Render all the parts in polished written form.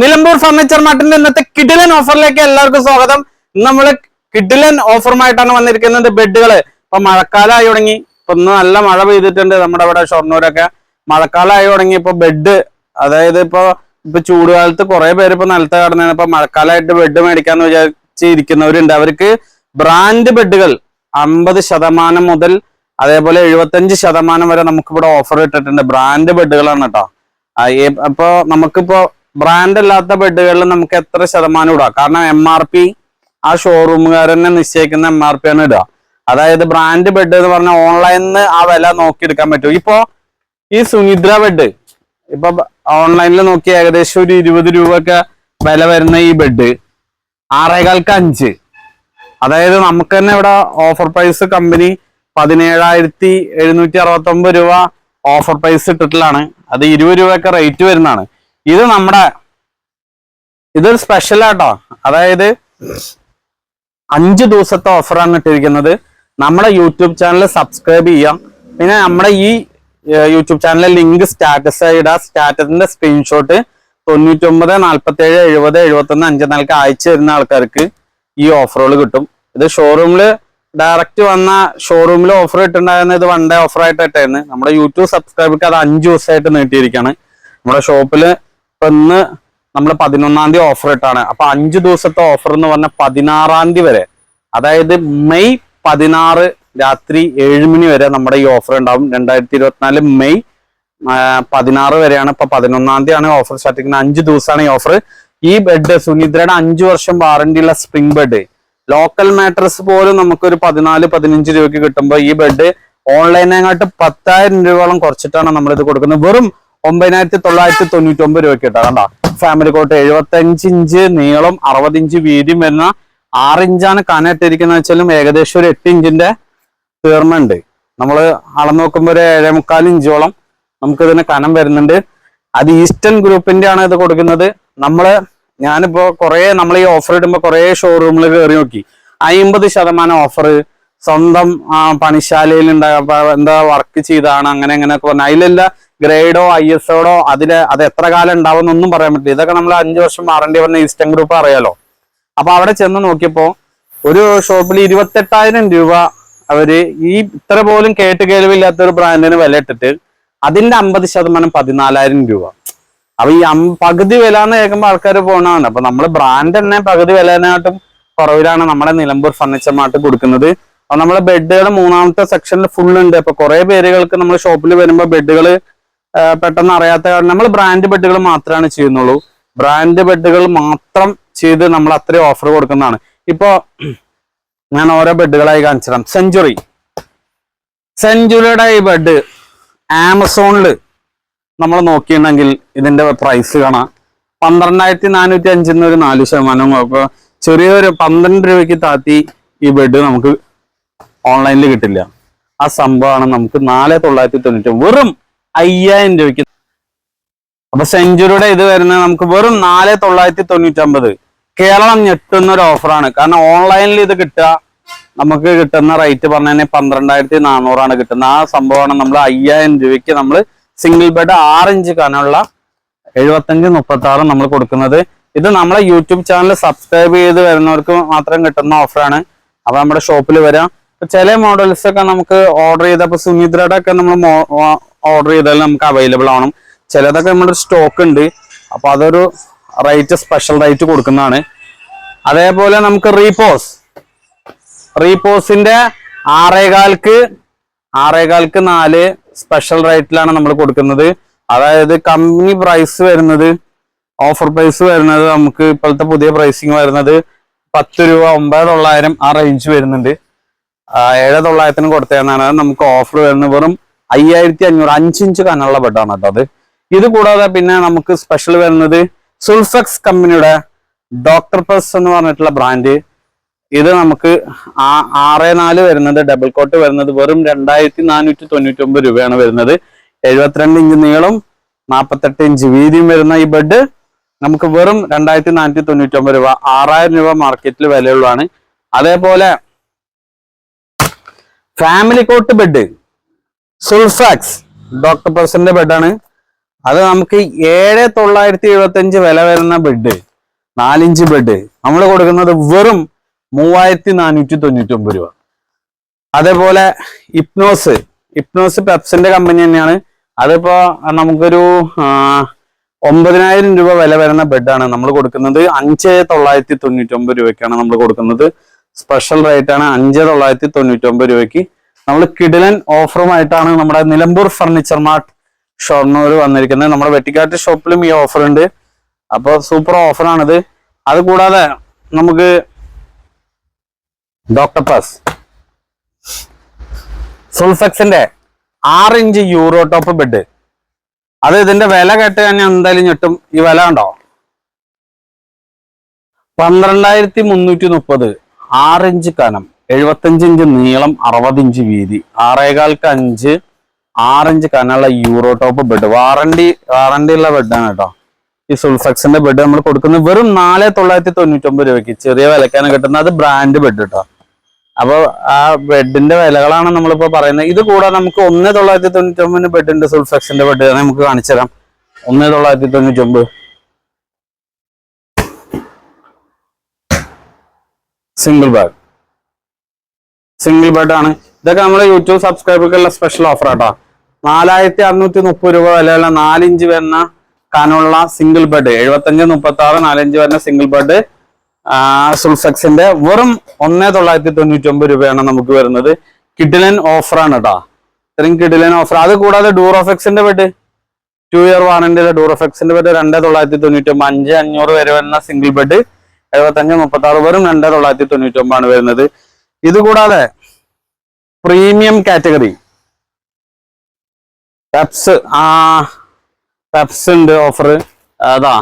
Nilambur furniture മാർട്ടിന്റെ ഇന്നത്തെ കിഡിലൻ ഓഫറിലേക്ക് എല്ലാവർക്കും സ്വാഗതം. ഇന്ന് നമ്മള് കിഡിലൻ ഓഫറുമായിട്ടാണ് വന്നിരിക്കുന്നത്. ബെഡുകള് ഇപ്പൊ മഴക്കാലമായി തുടങ്ങി. ഇപ്പൊ ഇന്ന് നല്ല മഴ പെയ്തിട്ടുണ്ട് നമ്മുടെ ഇവിടെ ഷൊർണൂരൊക്കെ. മഴക്കാലമായി തുടങ്ങി. ഇപ്പൊ ബെഡ്, അതായത് ഇപ്പൊ ചൂടുകാലത്ത് കുറെ പേര് ഇപ്പൊ നിലത്ത് കിടന്നാണ്. ഇപ്പൊ മഴക്കാലമായിട്ട് ബെഡ് മേടിക്കാന്ന് വിചാരിച്ചിരിക്കുന്നവരുണ്ട്. അവർക്ക് ബ്രാൻഡ് ബെഡുകൾ 50% മുതൽ അതേപോലെ 75% വരെ നമുക്കിവിടെ ഓഫർ ഇട്ടിട്ടുണ്ട്. ബ്രാൻഡ് ബെഡുകളാണ് കേട്ടോ. അപ്പൊ നമുക്കിപ്പോ ബ്രാൻഡ് അല്ലാത്ത ബെഡുകളിൽ നമുക്ക് എത്ര ശതമാനം ഇടാം? കാരണം MRP ആ ഷോറൂമുകാരനെ നിശ്ചയിക്കുന്ന MRP ആണ് ഇടുക. അതായത് ബ്രാൻഡ് ബെഡ് എന്ന് പറഞ്ഞാൽ ഓൺലൈനിൽ ആ വില നോക്കിയെടുക്കാൻ പറ്റും. ഇപ്പോ ഈ സുനിദ്ര ബെഡ് ഇപ്പൊ ഓൺലൈനിൽ നോക്കി ഏകദേശം ഒരു 20 രൂപയൊക്കെ വില വരുന്ന ഈ ബെഡ് 6.25. അതായത് നമുക്ക് തന്നെ ഇവിടെ ഓഫർ പ്രൈസ് കമ്പനി 17,769 രൂപ ഓഫർ പ്രൈസ് ഇട്ടിട്ടുള്ളതാണ്. അത് 20 രൂപയൊക്കെ റേറ്റ് വരുന്നതാണ്. ഇതൊരു സ്പെഷ്യൽ ആട്ടോ. അതായത് 5 ദിവസത്തെ ഓഫറാണ് ഇട്ടിരിക്കുന്നത്. നമ്മുടെ യൂട്യൂബ് ചാനൽ സബ്സ്ക്രൈബ് ചെയ്യാം. പിന്നെ നമ്മുടെ ഈ യൂട്യൂബ് ചാനലിലെ ലിങ്ക് സ്റ്റാറ്റസ് ഇടുക. സ്റ്റാറ്റസിന്റെ സ്ക്രീൻഷോട്ട് 99 47 70 71 54 അയച്ചു തരുന്ന ആൾക്കാർക്ക് ഈ ഓഫറുകൾ കിട്ടും. ഇത് ഷോറൂമില് ഡയറക്റ്റ് വന്ന ഷോറൂമിൽ ഓഫർ ഇട്ടുണ്ടായിരുന്ന ഇത് 1 ഡേ ഓഫർ ആയിട്ട് ഇട്ടായിരുന്നു. നമ്മുടെ യൂട്യൂബ് സബ്സ്ക്രൈബർക്ക് അത് 5 ദിവസമായിട്ട് നീട്ടിയിരിക്കുകയാണ്. നമ്മുടെ ഷോപ്പില് ഇപ്പൊ ഇന്ന് നമ്മൾ 11-ാം തീയതി ഓഫർ ഇട്ടാണ്. അപ്പൊ 5 ദിവസത്തെ ഓഫർ എന്ന് പറഞ്ഞാൽ 16-ാം തീയതി വരെ, അതായത് മെയ് 16 രാത്രി 7 മണി വരെ നമ്മുടെ ഈ ഓഫർ ഉണ്ടാവും. 2024 മെയ് 16 വരെയാണ്. ഇപ്പൊ 11-ാം തീയതിയാണ് ഓഫർ സ്റ്റാർട്ട് ചെയ്യുന്നത്. 5 ദിവസമാണ് ഈ ഓഫർ. ഈ ബെഡ് സുനിദ്രയുടെ 5 വർഷം വാറന്റി ഉള്ള സ്പ്രിംഗ് ബെഡ്, ലോക്കൽ മാട്രസ് പോലും നമുക്കൊരു 14-15 രൂപയ്ക്ക് കിട്ടുമ്പോൾ ഈ ബെഡ് ഓൺലൈനേക്കാട്ട് 10,000 രൂപയോളം കുറച്ചിട്ടാണ് നമ്മളിത് കൊടുക്കുന്നത്. വെറും 9,999 രൂപയ്ക്ക് കിട്ടാം. കണ്ടോ, ഫാമിലി കോട്ട് 75 ഇഞ്ച് നീളം 60 ഇഞ്ച് വീതിയും വരുന്ന 6 ഇഞ്ചാണ് കനയിട്ടിരിക്കുന്നത് വെച്ചാലും ഏകദേശം ഒരു 8 ഇഞ്ചിന്റെ തീർന്നുണ്ട്. നമ്മൾ അളന്നു നോക്കുമ്പോൾ ഒരു 7.25 ഇഞ്ചോളം നമുക്ക് ഇതിന് കനം വരുന്നുണ്ട്. അത് ഈസ്റ്റേൺ ഗ്രൂപ്പിന്റെ ആണ് ഇത് കൊടുക്കുന്നത്. ഞാനിപ്പോ നമ്മൾ ഈ ഓഫർ ഇടുമ്പോൾ കുറെ ഷോറൂമിൽ കയറി നോക്കി. 50% ഓഫർ, സ്വന്തം പണിശാലയിൽ എന്താ വർക്ക് ചെയ്താണ്, അങ്ങനെ അങ്ങനെയൊക്കെ പറഞ്ഞു. അതിലല്ല ഗ്രേഡോ ISOടോ അത് എത്ര കാലം ഉണ്ടാവും എന്നൊന്നും പറയാൻ പറ്റില്ല. ഇതൊക്കെ നമ്മൾ 5 വർഷം വാറണ്ടി പറഞ്ഞ ഈസ്റ്റേൺ ഗ്രൂപ്പ് അറിയാലോ. അപ്പൊ അവിടെ ചെന്ന് നോക്കിയപ്പോ ഒരു ഷോപ്പിൽ 28,000 രൂപ അവര് ഈ ഇത്ര പോലും കേൾവില്ലാത്ത ഒരു ബ്രാൻഡിന് വില ഇട്ടിട്ട് അതിന്റെ 50% 14,000 രൂപ. അപ്പൊ ഈ പകുതി വില എന്ന് കേൾക്കുമ്പോൾ ആൾക്കാർ പോകണമാണ്. അപ്പൊ നമ്മൾ ബ്രാൻഡ് തന്നെ പകുതി വിലനായിട്ടും കുറവിലാണ് നമ്മുടെ നിലമ്പൂർ ഫർണിച്ചർ മാർട്ട് കൊടുക്കുന്നത്. അപ്പൊ നമ്മളെ ബെഡുകൾ 3ാമത്തെ സെക്ഷനിൽ ഫുൾ ഉണ്ട്. അപ്പൊ കുറെ പേരുകൾക്ക് നമ്മൾ ഷോപ്പിൽ വരുമ്പോൾ ബെഡുകൾ പെട്ടെന്ന് അറിയാത്ത കാരണം നമ്മൾ ബ്രാൻഡ് ബെഡുകൾ മാത്രമാണ് ചെയ്യുന്നുള്ളൂ. ബ്രാൻഡ് ബെഡുകൾ മാത്രം ചെയ്ത് നമ്മൾ അത്രയും ഓഫർ കൊടുക്കുന്നതാണ്. ഇപ്പോ ഞാൻ ഓരോ ബെഡുകളായി കാണിച്ചു തരാം. സെഞ്ചുറിയുടെ ഈ ബെഡ് ആമസോണില് നമ്മൾ നോക്കിയിട്ടുണ്ടെങ്കിൽ ഇതിന്റെ പ്രൈസ് കാണാം 12,405 ഒരു 4%. അപ്പൊ ചെറിയൊരു 12 രൂപയ്ക്ക് താത്തി ഈ ബെഡ് നമുക്ക് ഓൺലൈനിൽ കിട്ടില്ല. ആ സംഭവമാണ് നമുക്ക് 4,999 വെറും 5,000 രൂപയ്ക്ക്. അപ്പൊ സെഞ്ചുറിയുടെ ഇത് വരുന്നത് നമുക്ക് വെറും 4,999. കേരളം ഞെട്ടുന്ന ഒരു ഓഫറാണ്. കാരണം ഓൺലൈനിൽ ഇത് നമുക്ക് കിട്ടുന്ന റേറ്റ് പറഞ്ഞാൽ 12,400 കിട്ടുന്നത്. ആ സംഭവമാണ് നമ്മൾ 5,000 രൂപയ്ക്ക് നമ്മൾ സിംഗിൾ ബെഡ് 6 ഇഞ്ച് കനമുള്ള 75-36 നമ്മൾ കൊടുക്കുന്നത്. ഇത് നമ്മളെ യൂട്യൂബ് ചാനൽ സബ്സ്ക്രൈബ് ചെയ്ത് വരുന്നവർക്ക് മാത്രം കിട്ടുന്ന ഓഫറാണ്. അപ്പൊ നമ്മുടെ ഷോപ്പിൽ വരാം. ചില മോഡൽസ് ഒക്കെ നമുക്ക് ഓർഡർ ചെയ്തപ്പോൾ സുനിദ്രയുടെ ഒക്കെ നമ്മൾ ഓർഡർ ചെയ്താൽ നമുക്ക് അവൈലബിൾ ആണ്. ചിലതൊക്കെ നമ്മുടെ സ്റ്റോക്ക് ഉണ്ട്. അപ്പൊ അതൊരു റേറ്റ് സ്പെഷ്യൽ റേറ്റ് കൊടുക്കുന്നതാണ്. അതേപോലെ നമുക്ക് റീപോസിന്റെ 6.25 4 സ്പെഷ്യൽ റേറ്റിലാണ് നമ്മൾ കൊടുക്കുന്നത്. അതായത് കമ്പനി പ്രൈസ് വരുന്നത്, ഓഫർ പ്രൈസ് വരുന്നത് നമുക്ക് ഇപ്പോഴത്തെ പുതിയ പ്രൈസിങ് വരുന്നത് 10 രൂപ 9,900 ആ റേഞ്ച് വരുന്നുണ്ട്. 7,900 കൊടുത്തതാണ്. നമുക്ക് ഓഫർ വരുന്നത് വെറും 5,500 5 ഇഞ്ച് കനുള്ള ബെഡാണ് കേട്ടോ അത്. ഇത് കൂടാതെ പിന്നെ നമുക്ക് സ്പെഷ്യൽ വരുന്നത് സുൾഫെക്സ് കമ്പനിയുടെ ഡോക്ടർ പ്ലസ് എന്ന് പറഞ്ഞിട്ടുള്ള ബ്രാൻഡ്. ഇത് നമുക്ക് 6.4 വരുന്നത്, ഡബിൾ കോട്ട് വരുന്നത് വെറും 2,499 രൂപയാണ് വരുന്നത്. 72 ഇഞ്ച് നീളം 48 ഇഞ്ച് വീതിയും വരുന്ന ഈ ബെഡ് നമുക്ക് വെറും 2,499 രൂപ. 6,000 രൂപ മാർക്കറ്റിൽ വിലയുള്ളതാണ്. അതേപോലെ ഫാമിലി കോട്ട് ബെഡ് സുൾഫാക്സ് ഡോക്ടർ പ്ലസിന്റെ ബെഡാണ്. അത് നമുക്ക് 7,975 വില വരുന്ന ബെഡ്, 4 ഇഞ്ച് ബെഡ് നമ്മൾ കൊടുക്കുന്നത് വെറും 3,499 രൂപ. അതേപോലെ ഇപ്നോസ് പെപ്സിന്റെ കമ്പനി തന്നെയാണ്. അതിപ്പോ നമുക്കൊരു 9,000 രൂപ വില വരുന്ന ബെഡാണ് നമ്മൾ കൊടുക്കുന്നത്. 5,999 രൂപയ്ക്കാണ് നമ്മൾ കൊടുക്കുന്നത്. സ്പെഷ്യൽ റേറ്റ് ആണ് 5,999 രൂപയ്ക്ക്. നമ്മൾ കിടിലൻ ഓഫറുമായിട്ടാണ് നമ്മുടെ നിലമ്പൂർ ഫർണിച്ചർ മാർട്ട് ഷൊർണൂർ വന്നിരിക്കുന്നത്. നമ്മുടെ വെട്ടിക്കാട്ട് ഷോപ്പിലും ഈ ഓഫർ ഉണ്ട്. അപ്പോൾ സൂപ്പർ ഓഫറാണിത്. അത് കൂടാതെ നമുക്ക് ഡോക്ടർ പാസ് സുൾഫെക്സിന്റെ 6 ഇഞ്ച് യൂറോ ടോപ്പ് ബെഡ്. അത് ഇതിന്റെ വില കേട്ട് തന്നെ എന്തായാലും ഞെട്ടും. ഈ വില ഉണ്ടോ, 12,330. 6 ഇഞ്ച് കനം, 75 ഇഞ്ച് നീളം, 60 ഇഞ്ച് വീതി, 6,4 6 ഇഞ്ച് കനമുള്ള യൂറോ ടോപ്പ് ബെഡ്. വാറണ്ടി ഉള്ള ബെഡാണ് കേട്ടോ. ഈ സുൾഫെക്സിന്റെ ബെഡ് നമ്മൾ കൊടുക്കുന്നത് വെറും 4,999 രൂപയ്ക്ക്. ചെറിയ വിലക്കാണ് കിട്ടുന്നത്. അത് ബ്രാൻഡ് ബെഡ് കേട്ടോ. അപ്പൊ ആ ബെഡിന്റെ വിലകളാണ് നമ്മളിപ്പോ പറയുന്നത്. ഇത് കൂടാതെ നമുക്ക് 1,999 ബെഡ് ഉണ്ട്. സുൾഫെക്സിന്റെ ബെഡ് നമുക്ക് കാണിച്ചു തരാം. 1,999 സിംഗിൾ ബെഡ് ആണ്. ഇതൊക്കെ നമ്മുടെ യൂട്യൂബ് സബ്സ്ക്രൈബർക്കുള്ള സ്പെഷ്യൽ ഓഫർ ആട്ടോ. 4,630 രൂപ വിലയുള്ള 4 ഇഞ്ച് വരുന്ന കനുള്ള സിംഗിൾ ബെഡ്, 75-36 4 ഇഞ്ച് വരുന്ന സിംഗിൾ ബെഡ് സുൾഫെക്സിന്റെ വെറും 1,999 രൂപയാണ് നമുക്ക് വരുന്നത്. കിഡിലൻ ഓഫറാണ് കേട്ടോ. ഇത്രയും കിഡിലൻ ഓഫർ. അത് കൂടാതെ ഡൂറോഫെക്സിന്റെ ബെഡ്, 2 ഇയർ വാറന്റിയിലെ ഡൂറോഫെക്സിന്റെ ബെഡ് 2,999. 5,500 വരെ വരുന്ന സിംഗിൾ ബെഡ് 75-36 വെറും 2,999 ആണ് വരുന്നത്. ഇത് കൂടാതെ പ്രീമിയം കാറ്റഗറി പെപ്സ് ഉണ്ട് ഓഫർ. അതാ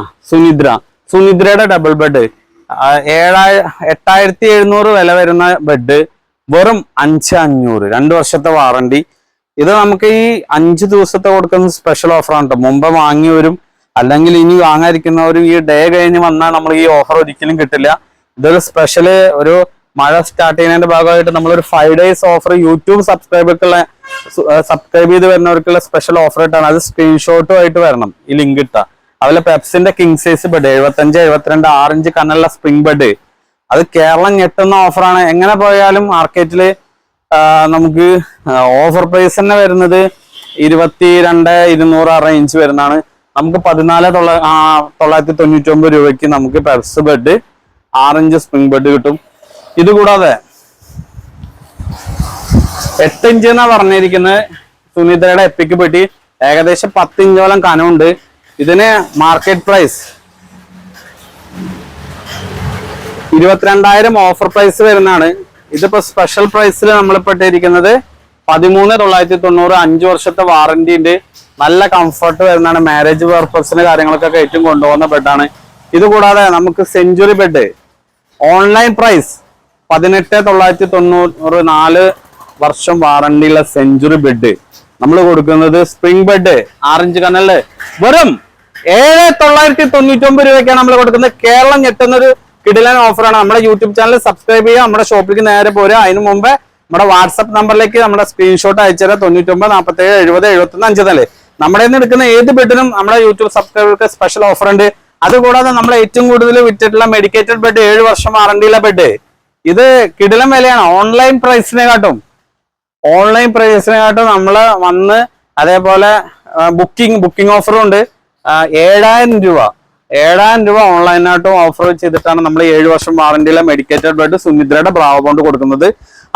സുനിദ്രയുടെ ഡബിൾ ബെഡ് 8,700 വില വരുന്ന ബെഡ് വെറും 5,500, 2 വർഷത്തെ വാറണ്ടി. ഇത് നമുക്ക് ഈ 5 ദിവസത്തെ കൊടുക്കുന്ന സ്പെഷ്യൽ ഓഫറാണ് കേട്ടോ. മുമ്പ് വാങ്ങിയവരും അല്ലെങ്കിൽ ഇനി വാങ്ങാതിരിക്കുന്നവരും ഈ ഡേ കഴിഞ്ഞ് വന്നാൽ നമ്മൾ ഈ ഓഫർ ഒരിക്കലും കിട്ടില്ല. ഇതൊരു സ്പെഷ്യല്, ഒരു മഴ സ്റ്റാർട്ട് ചെയ്യുന്നതിന്റെ ഭാഗമായിട്ട് നമ്മളൊരു 5 days ഓഫർ യൂട്യൂബ് സബ്സ്ക്രൈബ് ചെയ്ത് വരുന്നവർക്കുള്ള സ്പെഷ്യൽ ഓഫർ ആയിട്ടാണ്. അത് സ്ക്രീൻഷോട്ടും ആയിട്ട് വരണം, ഈ ലിങ്ക് ഇട്ടാ. അതുപോലെ പെപ്സിന്റെ കിങ് സൈസ് ബെഡ് 75-72 6 ഇഞ്ച് കനുള്ള സ്പ്രിംഗ് ബെഡ്. അത് കേരളം ഞെട്ടുന്ന ഓഫറാണ്. എങ്ങനെ പോയാലും മാർക്കറ്റില് നമുക്ക് ഓഫർ പ്രൈസ് തന്നെ വരുന്നത് 22,200 റേഞ്ച് വരുന്നതാണ്. നമുക്ക് 14,999 രൂപയ്ക്ക് നമുക്ക് Peps bed 6 inch spring bed കിട്ടും. ഇത് കൂടാതെ 8 ഇഞ്ച് എന്നാ പറഞ്ഞിരിക്കുന്നത് സുനിതയുടെ എപ്പിക്ക് പെട്ടി. ഏകദേശം 10 ഇഞ്ചോളം കനമുണ്ട്. ഇതിന് മാർക്കറ്റ് പ്രൈസ് 22,000 ഓഫർ പ്രൈസ് വരുന്നതാണ്. ഇതിപ്പോ സ്പെഷ്യൽ പ്രൈസിൽ നമ്മളിപ്പോ ഇട്ടിരിക്കുന്നത് 13,990. 5 വർഷത്തെ വാറന്റി ഉണ്ട്. നല്ല കംഫർട്ട് വരുന്നതാണ്. മാരേജ് പർപ്പസിന് കാര്യങ്ങളൊക്കെ ഏറ്റവും കൊണ്ടുപോകുന്ന ബെഡാണ്. ഇത് കൂടാതെ നമുക്ക് സെഞ്ചുറി ബെഡ് ഓൺലൈൻ പ്രൈസ് 18,990. 4 വർഷം വാറണ്ടിയുള്ള സെഞ്ചുറി ബെഡ് നമ്മൾ കൊടുക്കുന്നത്. സ്പ്രിംഗ് ബെഡ് 6 ഇഞ്ച് കനല് വെറും 7,999 രൂപയ്ക്കാണ് നമ്മൾ കൊടുക്കുന്നത്. കേരളം ഞെട്ടുന്നൊരു കിടിലൻ ഓഫറാണ്. നമ്മുടെ യൂട്യൂബ് ചാനൽ സബ്സ്ക്രൈബ് ചെയ്യുക. നമ്മുടെ ഷോപ്പിലേക്ക് നേരെ പോരുക. അതിന് മുമ്പ് നമ്മുടെ വാട്സപ്പ് നമ്പറിലേക്ക് നമ്മുടെ സ്ക്രീൻഷോട്ട് അയച്ചുതരാം. 99-47-71-54. നമ്മുടെ നിന്ന് എടുക്കുന്ന ഏത് ബെഡിനും നമ്മുടെ യൂട്യൂബ് സബ്സ്ക്രൈബർക്ക് സ്പെഷ്യൽ ഓഫർ ഉണ്ട്. അതുകൂടാതെ നമ്മൾ ഏറ്റവും കൂടുതൽ വിറ്റിട്ടുള്ള മെഡിക്കേറ്റഡ് ബെഡ് 7 വർഷം വാറണ്ടിയുള്ള ബെഡ്. ഇത് കിടിലൻ വിലയാണ്. ഓൺലൈൻ പ്രൈസിനെക്കാട്ടും നമ്മള് വന്ന് അതേപോലെ ബുക്കിംഗ് ഓഫറും ഉണ്ട്. 7,000 രൂപ ഓൺലൈനായിട്ടും ഓഫർ ചെയ്തിട്ടാണ് നമ്മൾ 7 വർഷം വാറണ്ടിയിലെ മെഡിക്കേറ്റഡ് ബെഡ് സുനിദ്രയുടെ ബ്രാവോ ബോണ്ട് കൊടുക്കുന്നത്.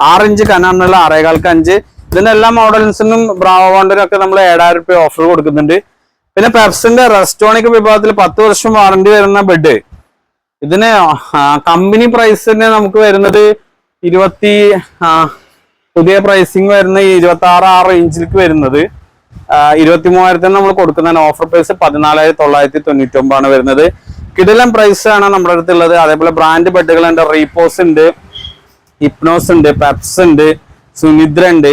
6 ഇഞ്ച് കനാനുള്ള 6,4 ഇതിനെല്ലാ മോഡൽസിനും ബ്രാവോ ബോണ്ടിനും ഒക്കെ നമ്മൾ 7,000 രൂപ ഓഫർ കൊടുക്കുന്നുണ്ട്. പിന്നെ പെപ്സിന്റെ റെസ്റ്റോണിക് വിഭാഗത്തിൽ 10 വർഷം വാറണ്ടി വരുന്ന ബെഡ്. ഇതിന് കമ്പനി പ്രൈസിന് നമുക്ക് വരുന്നത് പുതിയ പ്രൈസിങ് വരുന്ന 26 റേഞ്ചിലേക്ക് വരുന്നത് 23,000 നമ്മൾ കൊടുക്കുന്നതിന് ഓഫർ പ്രൈസ് 14,999 ആണ് വരുന്നത്. കിടിലൻ പ്രൈസ് ആണ് നമ്മുടെ അടുത്തുള്ളത്. അതേപോലെ ബ്രാൻഡ് ബെഡുകളുണ്ട്. റീപോസ് ഉണ്ട്, ഇപ്നോസ് ഉണ്ട്, പെപ്സ് ഉണ്ട്, സുനിദ്ര ഉണ്ട്.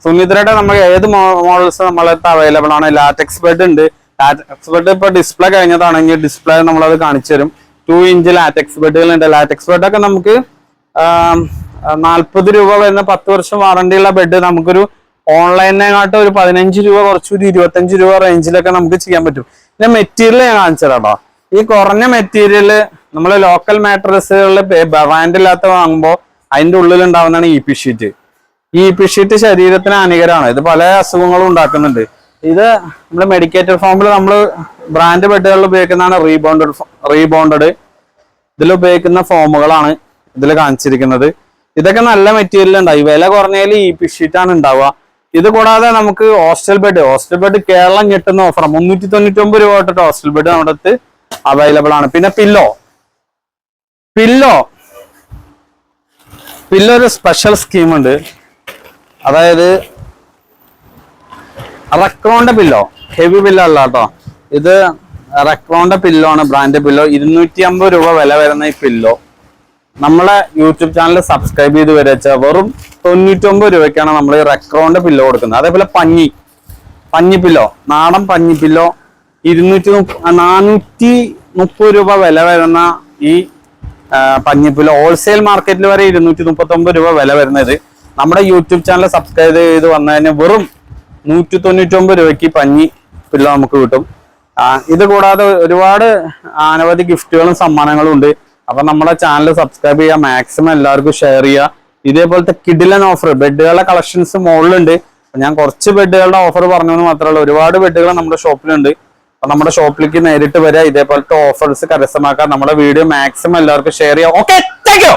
സുനിദ്രയുടെ നമ്മൾ ഏത് മോഡൽസ് നമ്മളടുത്ത് അവൈലബിൾ ആണ്. ലാറ്റക്സ് ബെഡ് ഉണ്ട്. ലാറ്റക്സ് ബെഡ് ഇപ്പൊ ഡിസ്പ്ലേ കഴിഞ്ഞതാണെങ്കിൽ ഡിസ്പ്ലേ നമ്മളത് കാണിച്ചു തരും. 2 ഇഞ്ച് ലാറ്റക്സ് ബെഡുകളുണ്ട്. ലാറ്റക്സ് ബെഡൊക്കെ നമുക്ക് 40 രൂപ വരുന്ന 10 വർഷം വാറണ്ടിയുള്ള ബെഡ് നമുക്കൊരു ഓൺലൈനിനെക്കാട്ടും ഒരു 15 രൂപ കുറച്ചൊരു 25 രൂപ റേഞ്ചിലൊക്കെ നമുക്ക് ചെയ്യാൻ പറ്റും. പിന്നെ മെറ്റീരിയൽ ഞാൻ കാണിച്ചു തരാം. ഈ കുറഞ്ഞ മെറ്റീരിയൽ നമ്മൾ ലോക്കൽ മാട്രസുകളിൽ ബ്രാൻഡില്ലാത്ത വാങ്ങുമ്പോൾ അതിന്റെ ഉള്ളിൽ ഉണ്ടാവുന്നതാണ് ഇപി ഷീറ്റ്. ഈ ഇപി ഷീറ്റ് ശരീരത്തിന് ഹാനികരമാണ്. ഇത് പല അസുഖങ്ങളും ഉണ്ടാക്കുന്നുണ്ട്. ഇത് നമ്മൾ മെഡിക്കേറ്റഡ് ഫോമിൽ നമ്മൾ ബ്രാൻഡ് ബെഡുകളിൽ ഉപയോഗിക്കുന്നതാണ് റീബോണ്ടഡ്. ഇതിൽ ഉപയോഗിക്കുന്ന ഫോമുകളാണ് ഇതിൽ കാണിച്ചിരിക്കുന്നത്. ഇതൊക്കെ നല്ല മെറ്റീരിയൽ ഉണ്ടാവും. വില കുറഞ്ഞതിൽ ഇപി ഷീറ്റാണ് ഉണ്ടാവുക. ഇത് കൂടാതെ നമുക്ക് ഹോസ്റ്റൽ ബെഡ് കേരളം കിട്ടുന്ന ഓഫർ 399 രൂപ തൊട്ടിട്ട് ഹോസ്റ്റൽ ബെഡ് നമ്മുടെ അടുത്ത് അവൈലബിൾ ആണ്. പിന്നെ പില്ലോ ഒരു സ്പെഷ്യൽ സ്കീം ഉണ്ട്. അതായത് റെക്രോന്റെ പില്ലോ, ഹെവി പില്ലോ അല്ല കേട്ടോ. ഇത് റെക്രോന്റെ പില്ലോ ആണ്, ബ്രാൻഡ് പില്ലോ. 250 രൂപ വില വരുന്ന ഈ പില്ലോ നമ്മളെ യൂട്യൂബ് ചാനൽ സബ്സ്ക്രൈബ് ചെയ്ത് വരച്ചാൽ വെറും 99 രൂപയ്ക്കാണ് നമ്മൾ ഈ റെക്രോന്റെ പില്ലോ കൊടുക്കുന്നത്. അതേപോലെ പഞ്ഞി പില്ലോ, നാടൻ പഞ്ഞി പില്ലോ 430 രൂപ വില വരുന്ന ഈ പഞ്ഞിപ്പില്ലോ ഹോൾസെയിൽ മാർക്കറ്റിൽ വരെ 239 രൂപ വില വരുന്നത്. നമ്മുടെ യൂട്യൂബ് ചാനൽ സബ്സ്ക്രൈബ് ചെയ്ത് വന്നതിന് വെറും 199 രൂപയ്ക്ക് പഞ്ഞി പില്ലോ നമുക്ക് കിട്ടും. ഇത് കൂടാതെ ഒരുപാട് അനവധി ഗിഫ്റ്റുകളും സമ്മാനങ്ങളും ഉണ്ട്. അപ്പൊ നമ്മുടെ ചാനൽ സബ്സ്ക്രൈബ് ചെയ്യുക, മാക്സിമം എല്ലാവർക്കും ഷെയർ ചെയ്യുക. ഇതേപോലത്തെ കിഡിലൻ ഓഫർ ബെഡുകളുടെ കളക്ഷൻസ് മുകളിലുണ്ട്. ഞാൻ കുറച്ച് ബെഡുകളുടെ ഓഫർ പറഞ്ഞെന്ന് മാത്രമല്ല, ഒരുപാട് ബെഡുകൾ നമ്മുടെ ഷോപ്പിലുണ്ട്. അപ്പൊ നമ്മുടെ ഷോപ്പിലേക്ക് നേരിട്ട് വരിക, ഇതേപോലത്തെ ഓഫേഴ്സ് കരസ്ഥമാക്കാൻ. നമ്മുടെ വീഡിയോ മാക്സിമം എല്ലാവർക്കും ഷെയർ ചെയ്യാം. Okay, thank you.